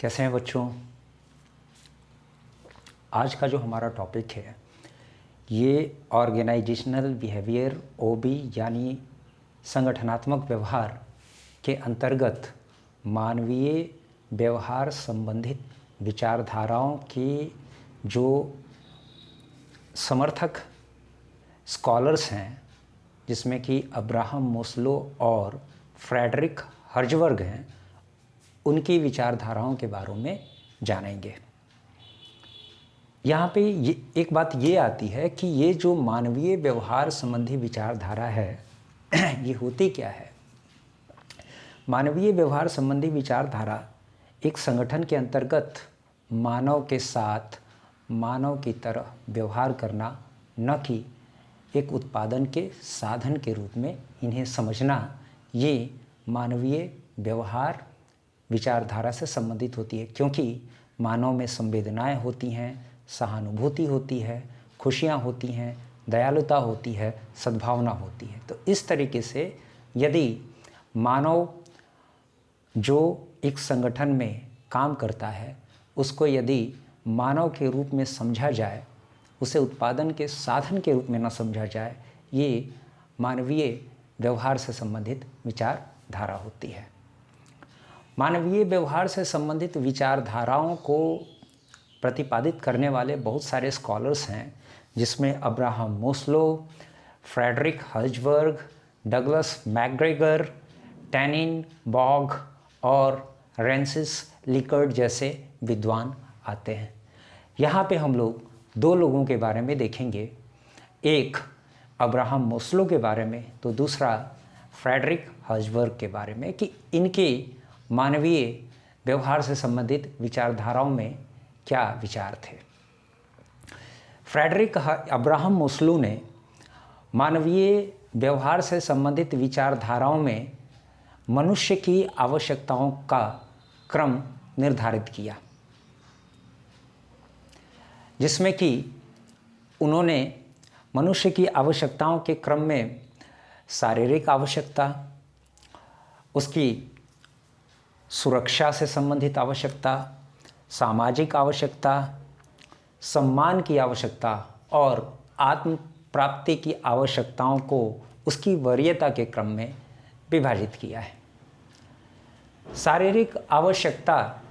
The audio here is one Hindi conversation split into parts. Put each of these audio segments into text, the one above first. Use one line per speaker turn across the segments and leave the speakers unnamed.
कैसे हैं बच्चों। आज का जो हमारा टॉपिक है ये ऑर्गेनाइजेशनल बिहेवियर ओबी यानी संगठनात्मक व्यवहार के अंतर्गत मानवीय व्यवहार संबंधित विचारधाराओं के जो समर्थक स्कॉलर्स हैं, जिसमें कि अब्राहम मोस्लो और फ्रेडरिक हर्जबर्ग हैं, उनकी विचारधाराओं के बारे में जानेंगे। यहाँ पे एक बात ये आती है कि ये जो मानवीय व्यवहार संबंधी विचारधारा है ये होती क्या है। मानवीय व्यवहार संबंधी विचारधारा एक संगठन के अंतर्गत मानव के साथ मानव की तरह व्यवहार करना, न कि एक उत्पादन के साधन के रूप में इन्हें समझना, ये मानवीय व्यवहार विचारधारा से संबंधित होती है। क्योंकि मानव में संवेदनाएं होती हैं, सहानुभूति होती है, खुशियां होती हैं, दयालुता होती है, सद्भावना होती है। तो इस तरीके से यदि मानव जो एक संगठन में काम करता है उसको यदि मानव के रूप में समझा जाए, उसे उत्पादन के साधन के रूप में न समझा जाए, ये मानवीय व्यवहार से संबंधित विचारधारा होती है। मानवीय व्यवहार से संबंधित विचारधाराओं को प्रतिपादित करने वाले बहुत सारे स्कॉलर्स हैं, जिसमें Abraham Maslow, Frederick Herzberg, Douglas McGregor, Tannenbaum और रेंसिस लिकर्ट जैसे विद्वान आते हैं। यहाँ पे हम लोग दो लोगों के बारे में देखेंगे, एक अब्राहम मोस्लो के बारे में तो दूसरा फ्रेडरिक हर्जबर्ग के बारे में, कि इनके मानवीय व्यवहार से संबंधित विचारधाराओं में क्या विचार थे। फ्रेडरिक अब्राहम मोस्लो ने मानवीय व्यवहार से संबंधित विचारधाराओं में मनुष्य की आवश्यकताओं का क्रम निर्धारित किया, जिसमें कि उन्होंने मनुष्य की आवश्यकताओं के क्रम में शारीरिक आवश्यकता, उसकी सुरक्षा से संबंधित आवश्यकता, सामाजिक आवश्यकता, सम्मान की आवश्यकता और आत्म प्राप्ति की आवश्यकताओं को उसकी वरीयता के क्रम में विभाजित किया है। शारीरिक आवश्यकता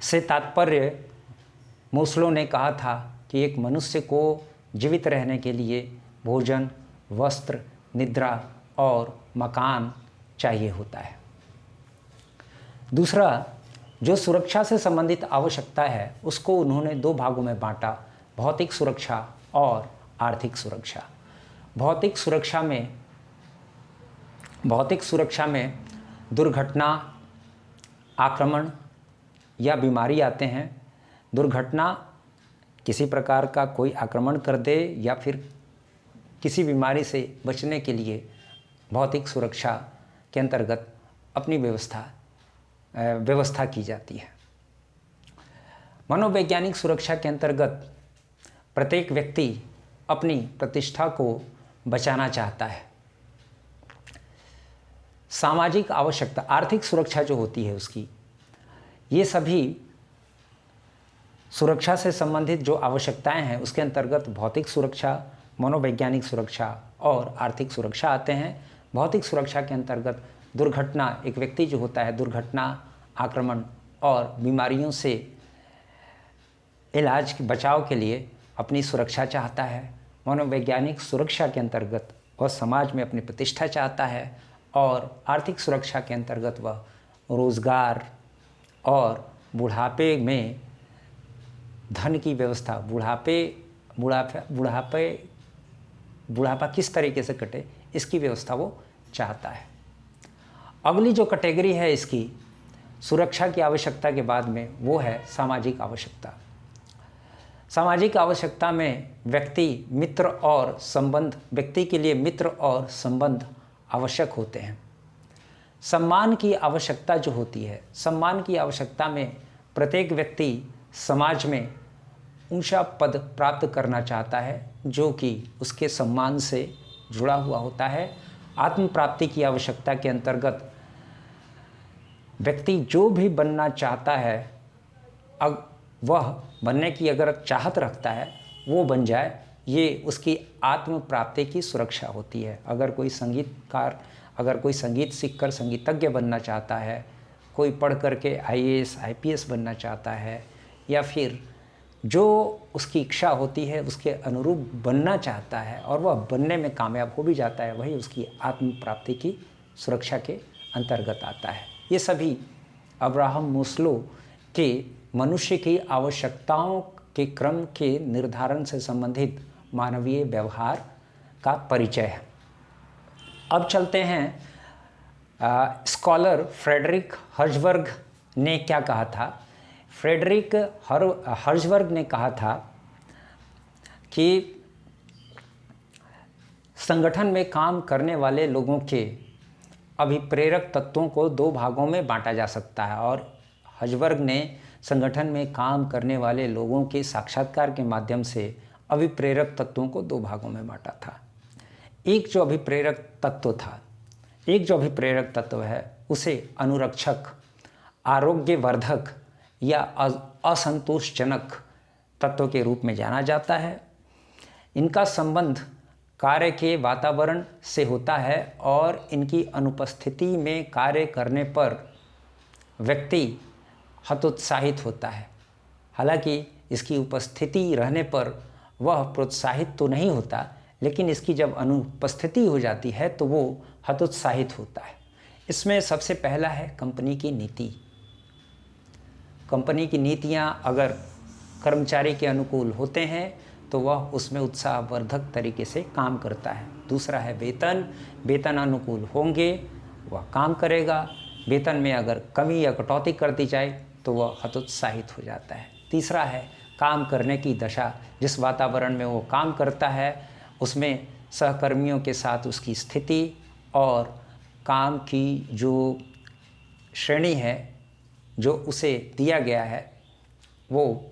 से तात्पर्य मोस्लो ने कहा था कि एक मनुष्य को जीवित रहने के लिए भोजन, वस्त्र, निद्रा और मकान चाहिए होता है। दूसरा, जो सुरक्षा से संबंधित आवश्यकता है उसको उन्होंने दो भागों में बांटा, भौतिक सुरक्षा और आर्थिक सुरक्षा। भौतिक सुरक्षा में दुर्घटना, आक्रमण या बीमारी आते हैं। दुर्घटना किसी प्रकार का कोई आक्रमण कर दे या फिर किसी बीमारी से बचने के लिए भौतिक सुरक्षा के अंतर्गत अपनी व्यवस्था की जाती है। मनोवैज्ञानिक सुरक्षा के अंतर्गत प्रत्येक व्यक्ति अपनी प्रतिष्ठा को बचाना चाहता है। सामाजिक आवश्यकता, आर्थिक सुरक्षा जो होती है उसकी, ये सभी सुरक्षा से संबंधित जो आवश्यकताएं हैं उसके अंतर्गत भौतिक सुरक्षा, मनोवैज्ञानिक सुरक्षा और आर्थिक सुरक्षा आते हैं। भौतिक सुरक्षा के अंतर्गत दुर्घटना, एक व्यक्ति जो होता है दुर्घटना, आक्रमण और बीमारियों से इलाज बचाव के लिए अपनी सुरक्षा चाहता है। मनोवैज्ञानिक सुरक्षा के अंतर्गत वह समाज में अपनी प्रतिष्ठा चाहता है और आर्थिक सुरक्षा के अंतर्गत वह रोज़गार और बुढ़ापे में धन की व्यवस्था, बुढ़ापा किस तरीके से कटे इसकी व्यवस्था वो चाहता है। अगली जो कैटेगरी है इसकी सुरक्षा की आवश्यकता के बाद में, वो है सामाजिक आवश्यकता। सामाजिक आवश्यकता में व्यक्ति के लिए मित्र और संबंध आवश्यक होते हैं। सम्मान की आवश्यकता जो होती है, सम्मान की आवश्यकता में प्रत्येक व्यक्ति समाज में ऊंचा पद प्राप्त करना चाहता है जो कि उसके सम्मान से जुड़ा हुआ होता है। आत्म प्राप्ति की आवश्यकता के अंतर्गत व्यक्ति जो भी बनना चाहता है वह बनने की अगर चाहत रखता है वो बन जाए, ये उसकी आत्म प्राप्ति की सुरक्षा होती है। अगर कोई संगीतकार, अगर कोई संगीत सीखकर संगीतज्ञ बनना चाहता है, कोई पढ़ कर के आईएएस आईपीएस बनना चाहता है, या फिर जो उसकी इच्छा होती है उसके अनुरूप बनना चाहता है और वह बनने में कामयाब हो भी जाता है, वही उसकी आत्म प्राप्ति की सुरक्षा के अंतर्गत आता है। ये सभी अब्राहम मास्लो के मनुष्य की आवश्यकताओं के क्रम के निर्धारण से संबंधित मानवीय व्यवहार का परिचय है। अब चलते हैं स्कॉलर फ्रेडरिक हर्ज़बर्ग ने क्या कहा था। फ्रेडरिक हर्ज़बर्ग ने कहा था कि संगठन में काम करने वाले लोगों के अभिप्रेरक तत्वों को दो भागों में बांटा जा सकता है, और हर्ज़बर्ग ने संगठन में काम करने वाले लोगों के साक्षात्कार के माध्यम से अभिप्रेरक तत्वों को दो भागों में बांटा था। एक जो अभिप्रेरक तत्व है उसे अनुरक्षक, आरोग्यवर्धक या असंतोषजनक तत्व के रूप में जाना जाता है। इनका संबंध कार्य के वातावरण से होता है और इनकी अनुपस्थिति में कार्य करने पर व्यक्ति हतोत्साहित होता है। हालांकि इसकी उपस्थिति रहने पर वह प्रोत्साहित तो नहीं होता, लेकिन इसकी जब अनुपस्थिति हो जाती है तो वो हतोत्साहित होता है। इसमें सबसे पहला है कंपनी की नीति। कंपनी की नीतियां अगर कर्मचारी के अनुकूल होते हैं तो वह उसमें उत्साहवर्धक तरीके से काम करता है। दूसरा है वेतन अनुकूल होंगे वह काम करेगा। वेतन में अगर कमी या कटौती कर दी जाए तो वह हतोत्साहित हो जाता है। तीसरा है काम करने की दशा। जिस वातावरण में वो काम करता है उसमें सहकर्मियों के साथ उसकी स्थिति और काम की जो श्रेणी है जो उसे दिया गया है वो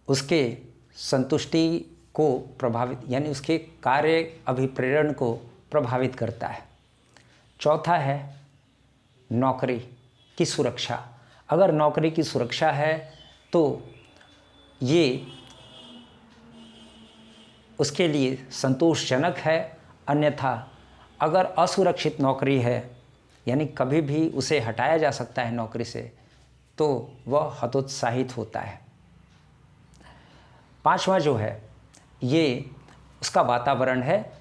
उसके संतुष्टि को प्रभावित, यानी उसके कार्य अभिप्रेरण को प्रभावित करता है। चौथा है नौकरी की सुरक्षा। अगर नौकरी की सुरक्षा है तो ये उसके लिए संतोषजनक है। अन्यथा अगर असुरक्षित नौकरी है, यानी कभी भी उसे हटाया जा सकता है नौकरी से, तो वह हतोत्साहित होता है। पांचवा जो है ये उसका वातावरण है,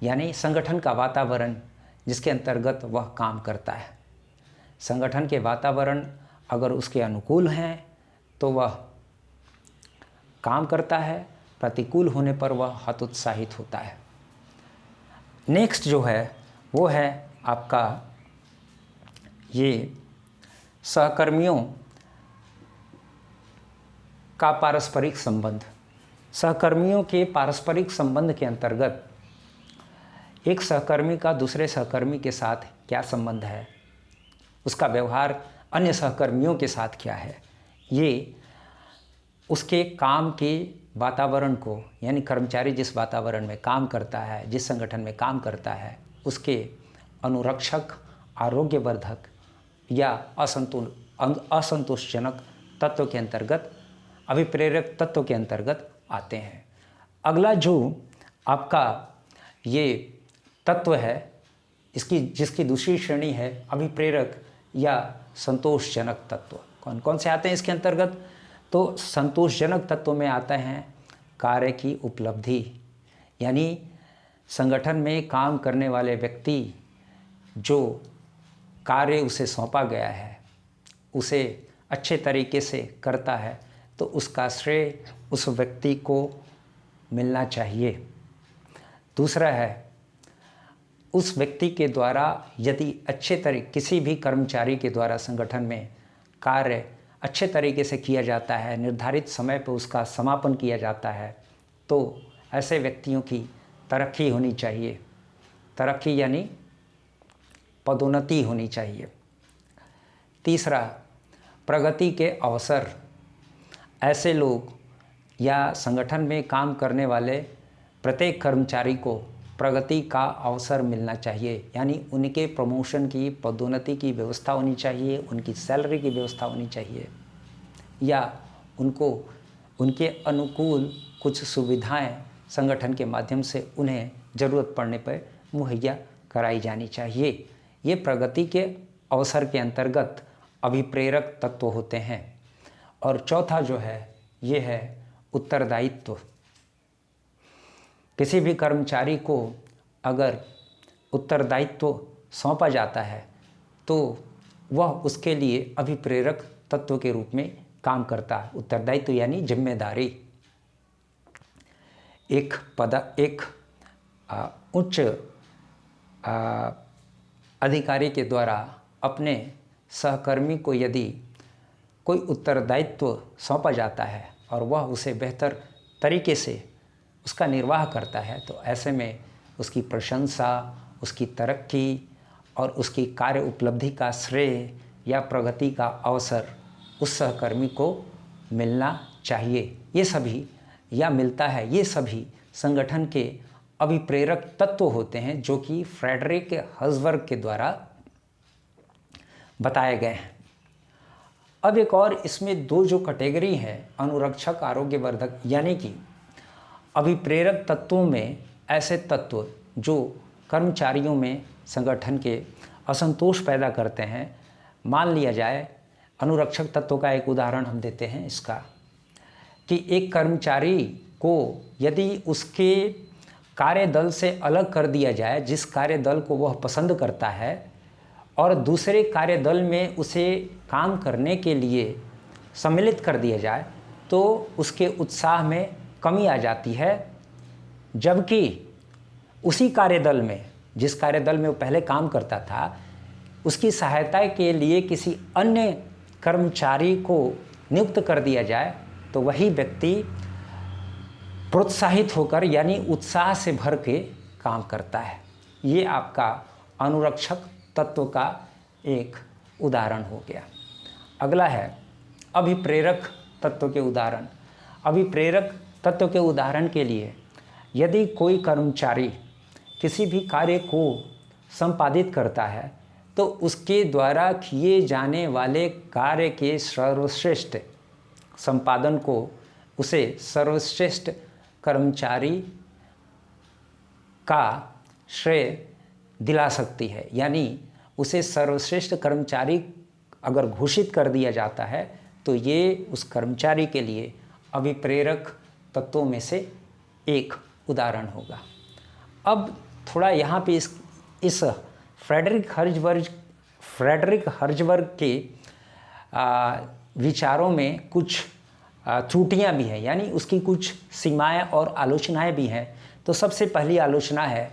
यानी संगठन का वातावरण जिसके अंतर्गत वह काम करता है। संगठन के वातावरण अगर उसके अनुकूल हैं तो वह काम करता है, प्रतिकूल होने पर वह हतोत्साहित होता है। नेक्स्ट जो है वो है आपका ये सहकर्मियों का पारस्परिक संबंध। सहकर्मियों के पारस्परिक संबंध के अंतर्गत एक सहकर्मी का दूसरे सहकर्मी के साथ क्या संबंध है, उसका व्यवहार अन्य सहकर्मियों के साथ क्या है, ये उसके काम के वातावरण को, यानी कर्मचारी जिस वातावरण में काम करता है, जिस संगठन में काम करता है, उसके अनुरक्षक, आरोग्यवर्धक या असंतोषजनक तत्व के अंतर्गत, अभिप्रेरक तत्व के अंतर्गत आते हैं। अगला जो आपका ये तत्व है जिसकी दूसरी श्रेणी है अभिप्रेरक या संतोषजनक तत्व। कौन कौन से आते हैं इसके अंतर्गत? तो संतोषजनक तत्व में आता है कार्य की उपलब्धि, यानी संगठन में काम करने वाले व्यक्ति जो कार्य उसे सौंपा गया है उसे अच्छे तरीके से करता है तो उसका श्रेय उस व्यक्ति को मिलना चाहिए। दूसरा है उस व्यक्ति के द्वारा यदि किसी भी कर्मचारी के द्वारा संगठन में कार्य अच्छे तरीके से किया जाता है, निर्धारित समय पर उसका समापन किया जाता है, तो ऐसे व्यक्तियों की तरक्की होनी चाहिए। तरक्की यानी पदोन्नति होनी चाहिए। तीसरा, प्रगति के अवसर। ऐसे लोग या संगठन में काम करने वाले प्रत्येक कर्मचारी को प्रगति का अवसर मिलना चाहिए, यानी उनके प्रमोशन की, पदोन्नति की व्यवस्था होनी चाहिए, उनकी सैलरी की व्यवस्था होनी चाहिए। या उनको उनके अनुकूल कुछ सुविधाएं संगठन के माध्यम से उन्हें ज़रूरत पड़ने पर मुहैया कराई जानी चाहिए। ये प्रगति के अवसर के अंतर्गत अभिप्रेरक तत्व होते हैं। और चौथा जो है ये है उत्तरदायित्व। किसी भी कर्मचारी को अगर उत्तरदायित्व सौंपा जाता है तो वह उसके लिए अभिप्रेरक तत्व के रूप में काम करता है। उत्तरदायित्व यानी जिम्मेदारी। एक उच्च अधिकारी के द्वारा अपने सहकर्मी को यदि कोई उत्तरदायित्व सौंपा जाता है और वह उसे बेहतर तरीके से उसका निर्वाह करता है तो ऐसे में उसकी प्रशंसा, उसकी तरक्की और उसकी कार्य उपलब्धि का श्रेय या प्रगति का अवसर उस सहकर्मी को मिलना चाहिए। ये सभी या मिलता है, ये सभी संगठन के अभिप्रेरक तत्व होते हैं जो कि फ्रेडरिक हर्ट्ज़बर्ग के द्वारा बताए गए हैं। अब एक और इसमें दो जो कैटेगरी हैं अनुरक्षक, आरोग्यवर्धक, यानी कि अभिप्रेरक तत्वों में ऐसे तत्व जो कर्मचारियों में संगठन के असंतोष पैदा करते हैं। मान लिया जाए अनुरक्षक तत्व का एक उदाहरण हम देते हैं इसका कि एक कर्मचारी को यदि उसके कार्यदल से अलग कर दिया जाए, जिस कार्यदल को वह पसंद करता है, और दूसरे कार्यदल में उसे काम करने के लिए सम्मिलित कर दिया जाए तो उसके उत्साह में कमी आ जाती है। जबकि उसी कार्यदल में, जिस कार्यदल में वो पहले काम करता था, उसकी सहायता के लिए किसी अन्य कर्मचारी को नियुक्त कर दिया जाए तो वही व्यक्ति प्रोत्साहित होकर यानी उत्साह से भर के काम करता है। ये आपका अनुरक्षक तत्व का एक उदाहरण हो गया। अगला है अभिप्रेरक तत्व के उदाहरण। अभिप्रेरक तत्व के उदाहरण के लिए यदि कोई कर्मचारी किसी भी कार्य को संपादित करता है तो उसके द्वारा किए जाने वाले कार्य के सर्वश्रेष्ठ संपादन को उसे सर्वश्रेष्ठ कर्मचारी का श्रेय दिला सकती है। यानी उसे सर्वश्रेष्ठ कर्मचारी अगर घोषित कर दिया जाता है तो ये उस कर्मचारी के लिए अभिप्रेरक तत्वों में से एक उदाहरण होगा। अब थोड़ा यहाँ पे इस फ्रेडरिक हर्ट्ज़बर्ग के विचारों में कुछ त्रुटियाँ भी हैं, यानी उसकी कुछ सीमाएं और आलोचनाएं भी हैं। तो सबसे पहली आलोचना है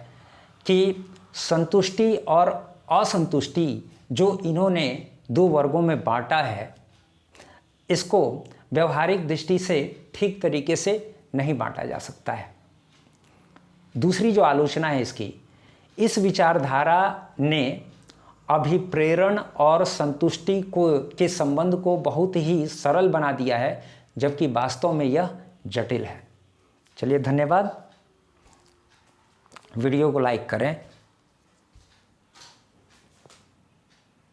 कि संतुष्टि और असंतुष्टि जो इन्होंने दो वर्गों में बांटा है, इसको व्यवहारिक दृष्टि से ठीक तरीके से नहीं बांटा जा सकता है। दूसरी जो आलोचना है इसकी, इस विचारधारा ने अभिप्रेरण और संतुष्टि के संबंध को बहुत ही सरल बना दिया है, जबकि वास्तव में यह जटिल है। चलिए धन्यवाद। वीडियो को लाइक करें।